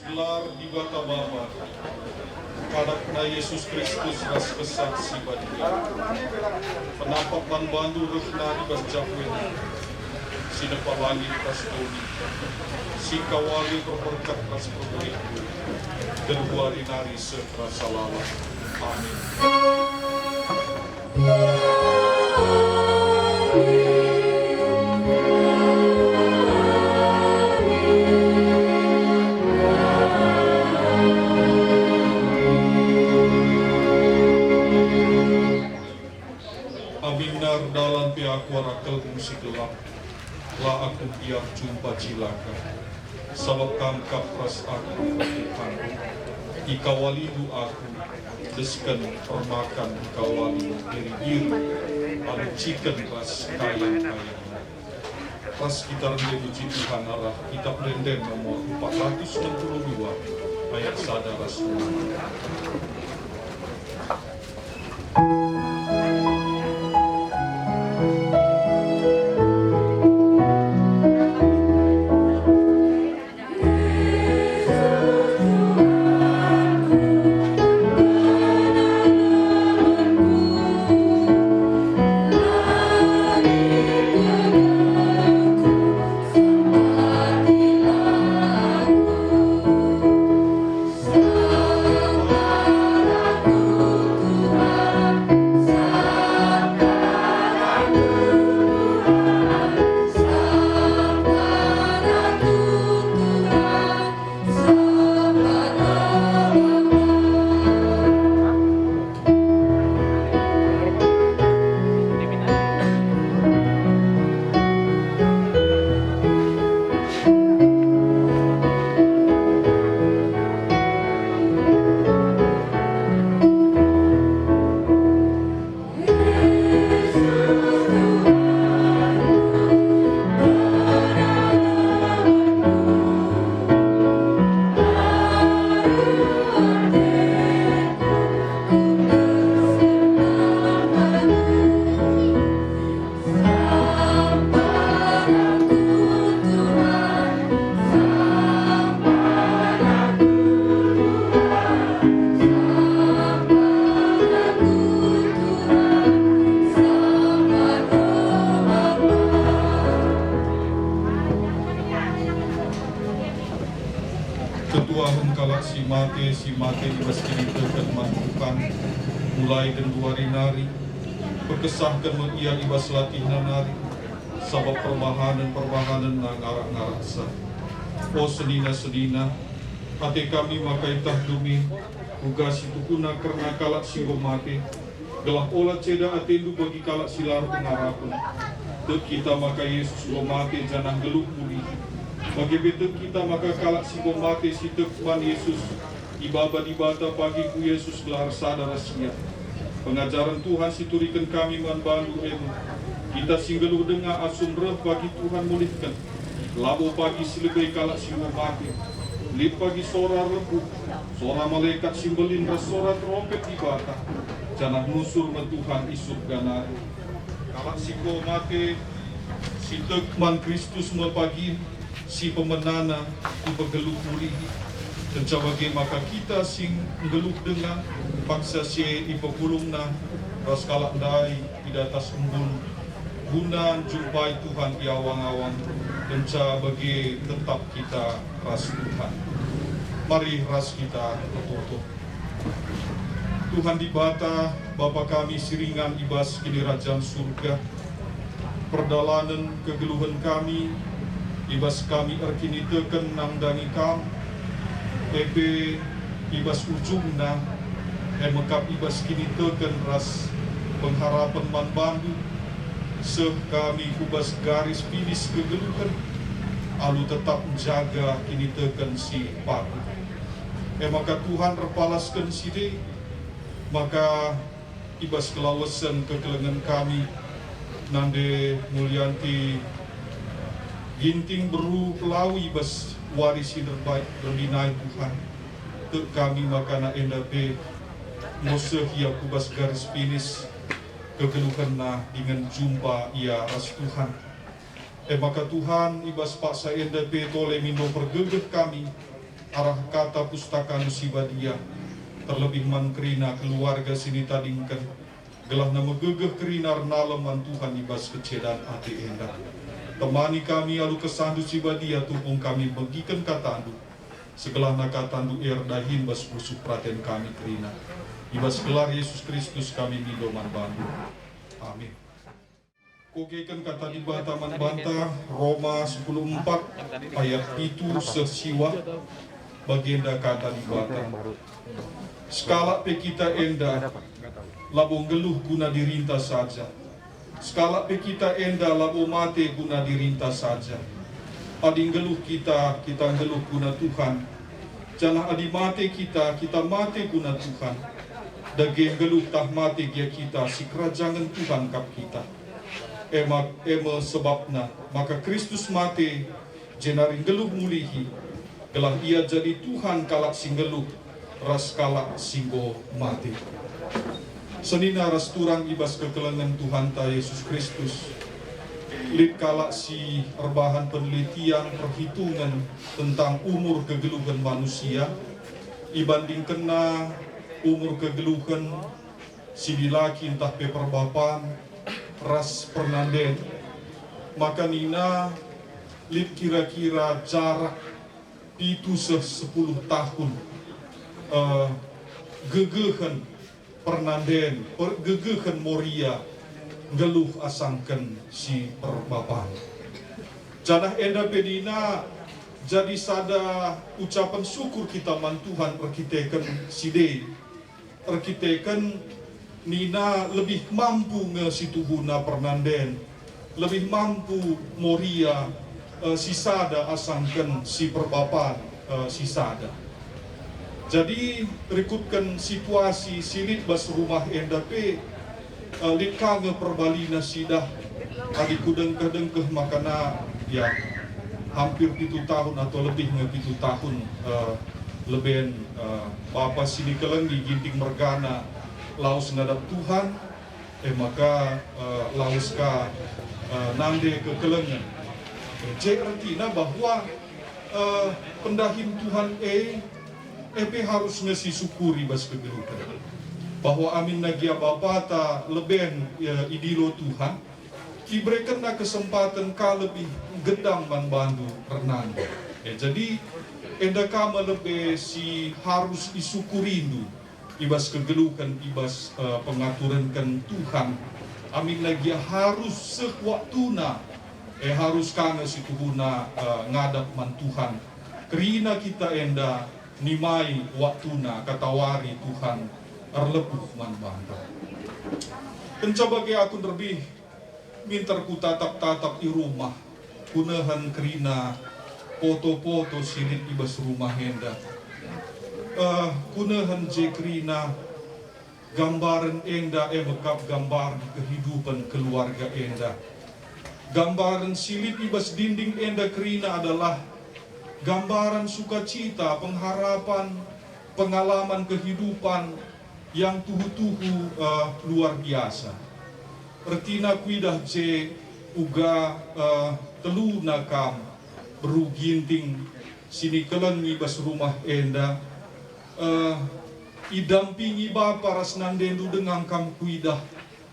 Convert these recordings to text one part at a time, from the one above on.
gelar di bata Bapa, kadakna Yesus Kristus ras kesaksi badia. Penapak man bandu rukna di bas japwen, sinepa langit ras doni, si kawali berberkat ras berberiku, dan buari nari seterasa lala. Amin. Aminar dalam pihak warakal musik gelap, lah aku biar jumpa cilaka. Sabab kangkap ras aku Tuhan, ikawalidu aku, desken permakan ikawalidu diri-diri, lalu ciken ras kayang-kayang. Ras kita rendah puji Tuhan arah kitab Renden nomor 462, ayat sadar ras si mate di baskini terken mantukan mulai dan duari nari berkesahkan ia ibas latih nari sabab perbahanan na ngarak-ngarak sah. O sedina hati kami makai tah dumi ugasi tukuna karena kalak si mate gelah olah ceda atendu bagi kalak silar pengarapun tek kita makai Yesus mate janang geluk muli bagi betul kita maka kalak si mate si tekman Yesus ibaba di bata pagi ku Yesus gelar sadar rahasia. Pengajaran Tuhan siturikan kami man bandu emu. Kita singgeluh dengar asum reh bagi Tuhan mulihkan. Labo pagi silebei kalak simu mati. Lip pagi sora rebu. Sora malaikat simbelin ras sora trompet di bata. Janah nusur me Tuhan isuk ganari. Kalak siko mati. Si tekman Kristus me pagi. Si pemenana ibegeluh mulihi. Dan bagi maka kita sing geluk dengan paksa si ipepulungna ras kalak dai idatas embun guna jumpai Tuhan iawang-awang dan bagi tetap kita ras Tuhan. Mari ras kita tertutup. Tuhan di bata Bapa kami siringan ibas kini kerajaan surga. Perdalanan kegeluhan kami ibas kami erkini teken nang dangi kam. Ebe ibas ujungna mekap ibas kini teken ras pengharapan man bandu seh kami kubas garis finish kegeluhan alu tetap menjaga kini teken si padu maka Tuhan repalaskan si de maka ibas kelawasan kekelengan kami nande mulyanti ginting beru pelawi ibas warisi terbaik berbinai Tuhan tek kami makana endape mose ia kubas garis finish kegeluhan na dengan jumpa ia ras Tuhan maka Tuhan ibas paksa endape tole mino pergeget kami arah kata pustaka nusibadia, terlebih man kerina keluarga sini tadingkan, gelah nama gegeh kerina nalaman Tuhan ibas kecedan hati endah. Temani kami alu kesandu sibadia tupung kami bagikan kata andu, segelah nakatandu erdahin bas busuk praten kami kerina. Ibas gelar Yesus Kristus kami mindoman bandu. Amin. Kogekan kata di bataman bantah Roma 10:4 ayat itu sesiwa bagenda kata di bata. Skala pe kita enda labo geluh guna dirinta saja. Skala pe kita enda labo mate guna dirinta saja. Ading geluh kita geluh guna Tuhan. Jangan adi mate kita mate guna Tuhan. Dage geluh tah mate gia kita si kerajaan Tuhan kap kita. Ema sebabna maka Kristus mate jenaring geluh mulihi gelah ia jadi Tuhan kalak sing geluh ras kalak singgo mate. Senina ras turang ibas kekelengan Tuhan ta Yesus Kristus lid kalak si rebahan penelitian perhitungan tentang umur kegeluhan manusia ibanding kena umur kegeluhan si dilaki entah pe perbapan ras pernanden, maka nina lip kira-kira jarak itu 10 tahun gegehan pernanden, gegehan moria geluh asangken si perbapan. Janah enda pedina jadi sada ucapan syukur kita man Tuhan perkitekan side, perkitekan nina lebih mampu ngesituhuna pernanden, lebih mampu moria sisada asangken si perbapan sisada. Jadi berikutkan situasi silit bas rumah endape likange perbalina sidah adi kudengkeh-dengkeh makana ya hampir 7 tahun atau lebih 7 tahun leben Bapak sini kelengi ginting mergana laus ngadap Tuhan, maka laus ka nande ke kelengan. Jadi artinya bahwa pendahin Tuhan EP harus ngesi syukuri bas kegeluhan. Bahwa amin nagia bapata leben idilo Tuhan, diberikan kesempatan ka lebih gedang man bandu renang. Jadi endakama lebih si harus isukurindu. Ibas kegeluhan, ibas pengaturan kan Tuhan. Amin lagi harus sewaktuna harus kana situhuna ngadap man Tuhan. Kerina kita enda nimai waktuna katawari Tuhan erlepuh man banta. Pencoba ke aku lebih minter ku tatap-tatap di rumah. Kunahan kerina foto-foto silit ibas rumah enda. Kunahan jekrina gambaran enda bekap gambar kehidupan keluarga enda. Gambaran silit ibas dinding enda kerina adalah gambaran sukacita, pengharapan, pengalaman kehidupan yang tuhu-tuhu luar biasa. Ertina kuidah je uga telu nakam beruginting sini kelen ibas rumah enda. Idampingi bapa ras nandendu dengan kam kuidah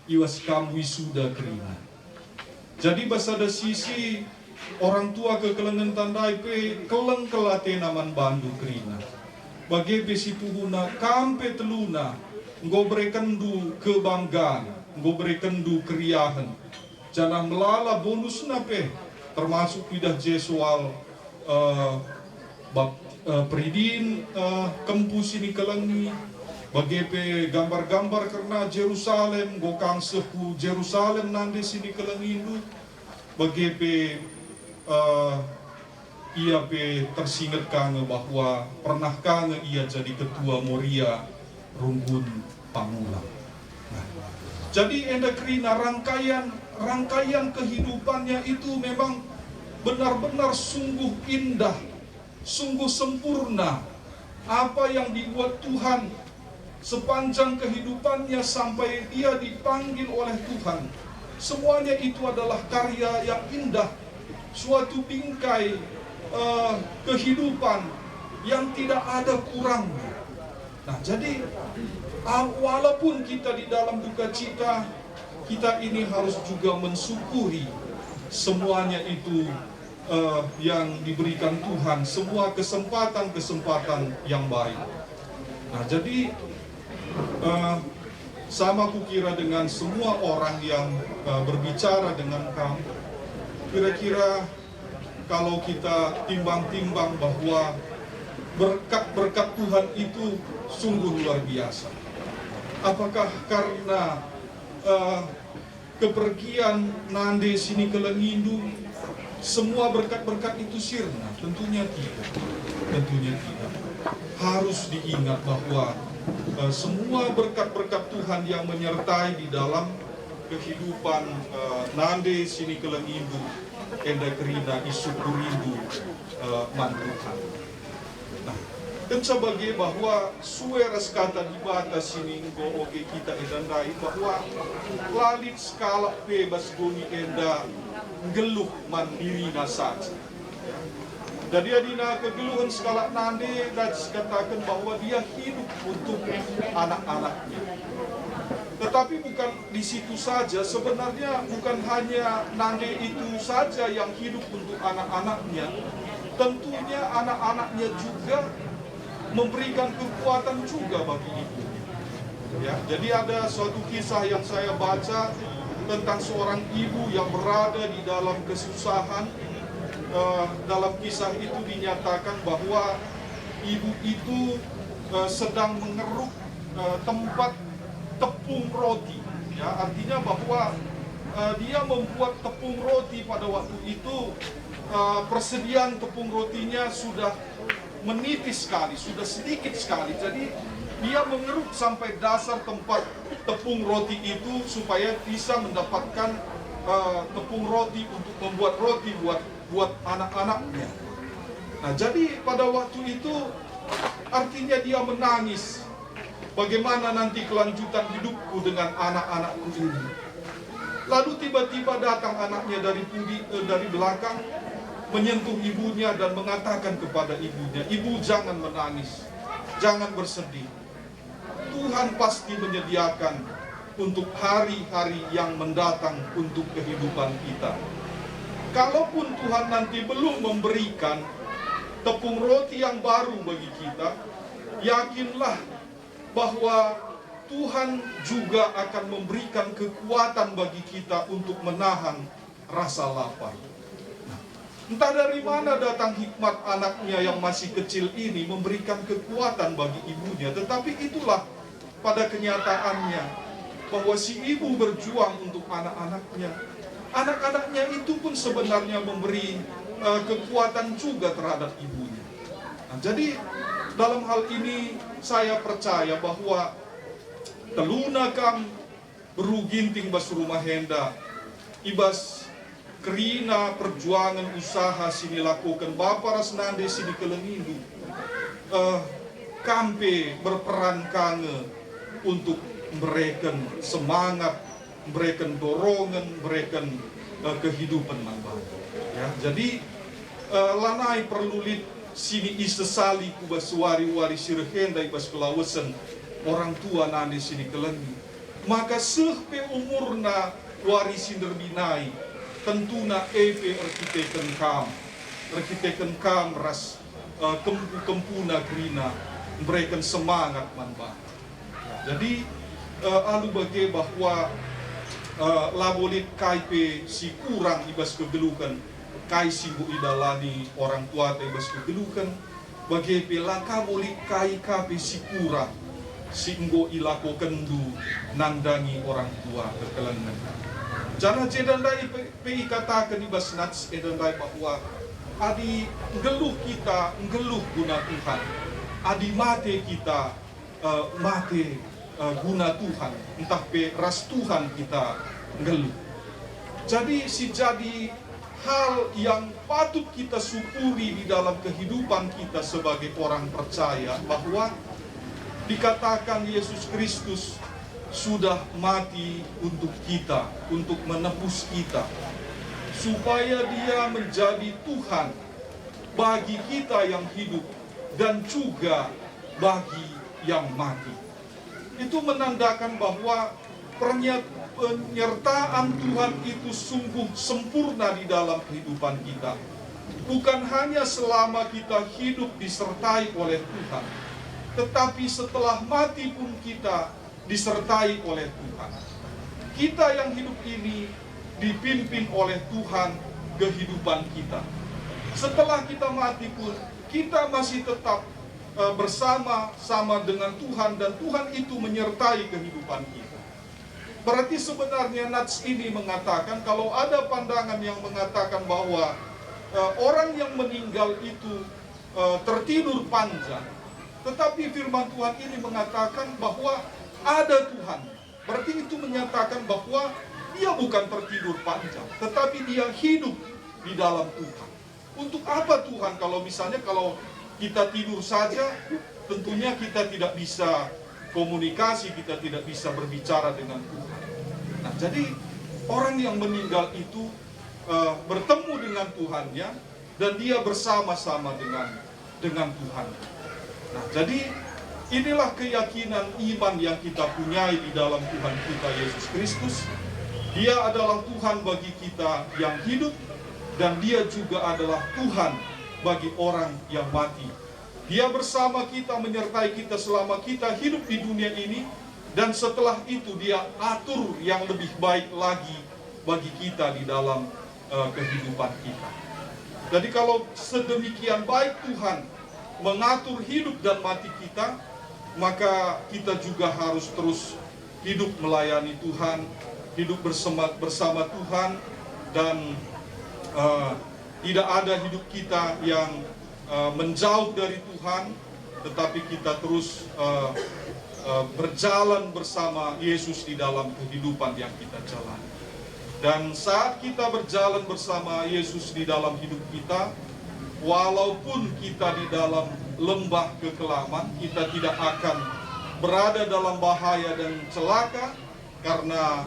iwas kam wisuda kerina. Jadi basada sisi orang tua kekelengan tandai pe keleng kelate naman bandu kerina. Bagi besi puhuna kampe teluna nggo berekendu kebanggaan, nggo berekendu keriahan. Jangan melala bonus nape termasuk kuidah je soal peridin kempus ini kelengi bagepe gambar-gambar karena Jerusalem gokang sehu Jerusalem nande sini kelengindu bagepe ia pe tersingat kange bahwa pernah kange ia jadi ketua Moria Runggun Pamulang. Jadi enda kerina rangkaian kehidupannya itu memang benar-benar sungguh indah, sungguh sempurna. Apa yang dibuat Tuhan sepanjang kehidupannya sampai dia dipanggil oleh Tuhan, semuanya itu adalah karya yang indah, suatu bingkai kehidupan yang tidak ada kurangnya. Nah, jadi walaupun kita di dalam duka cita, kita ini harus juga mensyukuri semuanya itu yang diberikan Tuhan, semua kesempatan-kesempatan yang baik. Nah, jadi sama kukira dengan semua orang yang berbicara dengan kamu, kira-kira kalau kita timbang-timbang bahwa berkat-berkat Tuhan itu sungguh luar biasa. Apakah karena kepergian Nande sini ke Lengindu semua berkat-berkat itu sirna? Tentunya tidak. Tentunya tidak. Harus diingat bahwa semua berkat-berkat Tuhan yang menyertai di dalam kehidupan Nande sini ke Lengindu, enda kerina isukurindu man Tuhan. Nah, dan sebagai bahwa sueras kata di batas sini go oke kita edandai bahwa lalit skala bebas goni enda geluh mandiri nasaj. Jadi adina kegeluhan skala Nande dan katakan bahwa dia hidup untuk anak-anaknya. Tetapi bukan di situ saja, sebenarnya bukan hanya Nande itu saja yang hidup untuk anak-anaknya. Tentunya anak-anaknya juga memberikan kekuatan juga bagi ibu. Ya, jadi ada suatu kisah yang saya baca tentang seorang ibu yang berada di dalam kesusahan. Dalam kisah itu dinyatakan bahwa ibu itu sedang mengeruk tempat tepung roti. Ya, artinya bahwa dia membuat tepung roti pada waktu itu. Persediaan tepung rotinya sudah menipis sekali, sudah sedikit sekali. Jadi dia mengeruk sampai dasar tempat tepung roti itu supaya bisa mendapatkan tepung roti untuk membuat roti buat anak-anaknya. Nah, jadi pada waktu itu artinya dia menangis. Bagaimana nanti kelanjutan hidupku dengan anak-anakku ini? Lalu tiba-tiba datang anaknya dari belakang, menyentuh ibunya dan mengatakan kepada ibunya, "Ibu jangan menangis, jangan bersedih. Tuhan pasti menyediakan untuk hari-hari yang mendatang untuk kehidupan kita. Kalaupun Tuhan nanti belum memberikan tepung roti yang baru bagi kita, yakinlah bahwa Tuhan juga akan memberikan kekuatan bagi kita untuk menahan rasa lapar." Entah dari mana datang hikmat anaknya yang masih kecil ini memberikan kekuatan bagi ibunya. Tetapi itulah pada kenyataannya bahwa si ibu berjuang untuk anak-anaknya. Anak-anaknya itu pun sebenarnya memberi kekuatan juga terhadap ibunya. Nah, jadi dalam hal ini saya percaya bahwa teluna kam beruginting bas rumah henda ibas kerina perjuangan usaha sini lakukan Bapak Rasnande sini ke Lengindu kampe berperan kange untuk memberikan semangat, memberikan dorongan, memberikan kehidupan nambah. Ya, jadi lanai perlulit sini isesali kubas wari-wari sirhenda ibas kelawasan orang tua nande sini ke Lengindu. Maka sehpe umurna wari sinderbinai tentuna eve arkiteken kam ras kempu-kempuna grina memberikan semangat manba. Jadi alu bagi bahwa labolit kaipe si kurang ibas kegelukan kai si bu idalani orang tua ibas kegelukan bagi pelaka bolit kai kape si kurang si enggo ilako kendu nandangi orang tua kekelengan. Jangan jedandai PI katakan ibas nats edandai bahwa adi geluh kita geluh guna Tuhan, adi mate kita mate guna Tuhan, entah pe ras Tuhan kita geluh. Jadi jadi hal yang patut kita syukuri di dalam kehidupan kita sebagai orang percaya bahwa dikatakan Yesus Kristus sudah mati untuk kita, untuk menebus kita, supaya Dia menjadi Tuhan bagi kita yang hidup dan juga bagi yang mati. Itu menandakan bahwa penyertaan Tuhan itu sungguh sempurna di dalam kehidupan kita. Bukan hanya selama kita hidup disertai oleh Tuhan, tetapi setelah mati pun kita disertai oleh Tuhan. Kita yang hidup ini dipimpin oleh Tuhan kehidupan kita. Setelah kita mati pun kita masih tetap bersama-sama dengan Tuhan, dan Tuhan itu menyertai kehidupan kita. Berarti sebenarnya nats ini mengatakan, kalau ada pandangan yang mengatakan bahwa orang yang meninggal itu tertidur panjang, tetapi firman Tuhan ini mengatakan bahwa ada Tuhan. Berarti itu menyatakan bahwa dia bukan tertidur panjang, tetapi dia hidup di dalam Tuhan. Untuk apa Tuhan? Kalau misalnya kalau kita tidur saja, tentunya kita tidak bisa komunikasi, kita tidak bisa berbicara dengan Tuhan. Nah, jadi orang yang meninggal itu bertemu dengan Tuhannya, dan dia bersama-sama dengan Tuhan. Nah, jadi inilah keyakinan iman yang kita punyai di dalam Tuhan kita Yesus Kristus. Dia adalah Tuhan bagi kita yang hidup, dan dia juga adalah Tuhan bagi orang yang mati. Dia bersama kita, menyertai kita selama kita hidup di dunia ini, dan setelah itu dia atur yang lebih baik lagi bagi kita di dalam kehidupan kita. Jadi kalau sedemikian baik Tuhan mengatur hidup dan mati kita, maka kita juga harus terus hidup melayani Tuhan, hidup bersama Tuhan, dan tidak ada hidup kita yang menjauh dari Tuhan, tetapi kita terus berjalan bersama Yesus di dalam kehidupan yang kita jalani. Dan saat kita berjalan bersama Yesus di dalam hidup kita, walaupun kita di dalam lembah kekelaman, kita tidak akan berada dalam bahaya dan celaka, karena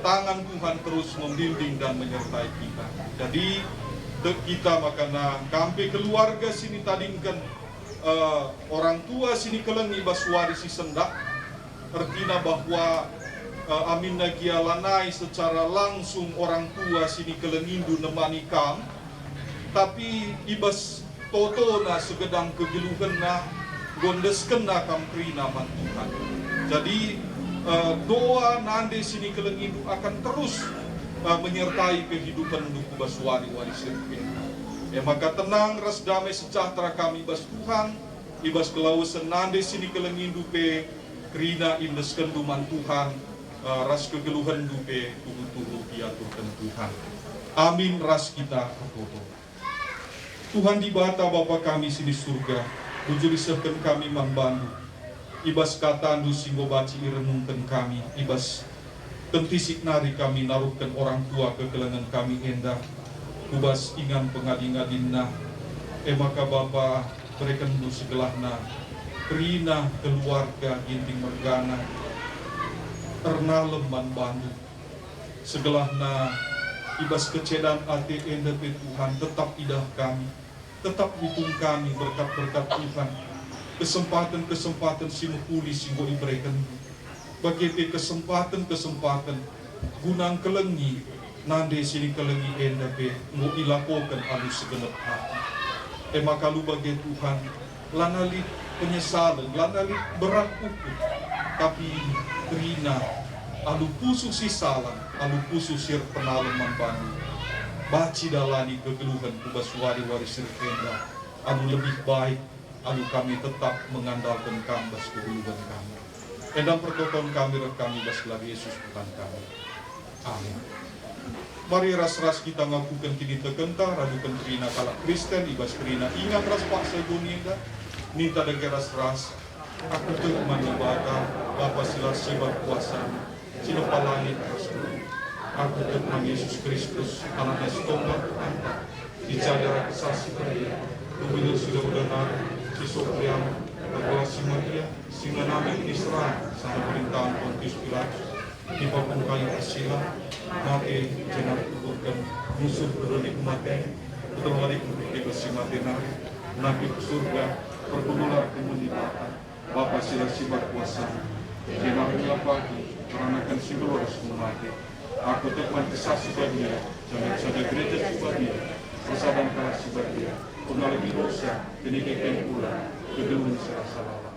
tangan Tuhan terus membimbing dan menyertai kita. Jadi kita makana kampe keluarga sini tadingkan orang tua sini kelengi baswari si sendak, artinya bahwa amin nagia lanai secara langsung orang tua sini kelengindu nemani kam, tapi ibas toto na segedang kegeluhan na gondesken na kamprina man Tuhan. Jadi doa nande sini kelengindu akan terus menyertai kehidupan duku baswari warisir kita. Maka tenang ras damai sejahtera kami bas Tuhan, ibas kelausan nande sini kelengindu pe krina indes kenduman Tuhan, ras kegeluhan dupe tuhu-tuhu diaturkan Tuhan. Amin ras kita kepoto. Tuhan di bata Bapa kami sini surga, tujulisahkan kami mambandu, ibas katandu singgo baci irenungkan kami, ibas tentisik nari kami naruhkan orang tua kegelangan kami endah, ubas ingan pengading-adingna, maka Bapa berikan du segelahna, perina keluarga ginting mergana, ernaleman bandu, segelahna ibas kecedan ati endah Tuhan, tetap idah kami, tetap hitung kami berkat-berkat Tuhan, kesempatan-kesempatan simukuli singgo iberikan, bagi kesempatan-kesempatan gunang kelengi nande sini kelengi endah pe mau ilakokan alu segenap hati. Maka lu bagi Tuhan lanali penyesalan, lanali berat ukut, tapi terina alu pusu si salam, alu pusu sir penalaman bandu, baci dalani kegeluhan kubas wari-wari sir kenda, alu lebih baik, alu kami tetap mengandalkan kambas kegeluhan kami. Endang pertoton kami rekami bas lagi Yesus Tuhan kami. Amin. Mari ras-ras kita ngakukan kini tekenta, radukan terina kalak Kristen, ibas terina ingat ras pak seguninda, minta dege ras-ras, aku terima ibadah, Bapa silas sibat kuasa, sino palangit rasul. Aku terima Yesus Kristus, anak Yesus dicadara kesasi kaya, tubuhnya sudah benar, Yesus priam, berkolasi Maria, sehingga nabi Israel, sama perintahan Pontius Pilatus, di papung kayu asila, mati jenab kuburkan, musuh berunik mati, betul hari kuburkan si mati nabi ke surga, pergunular kemunibatan, Bapa sila sibat kuasa, jenarnya pagi, karena si glorious mati. Aku tekman kisah dia, jangan saja gereja dia, persadan kalah dia, pun lagi dosa, kini kekeng pula, kedua serasa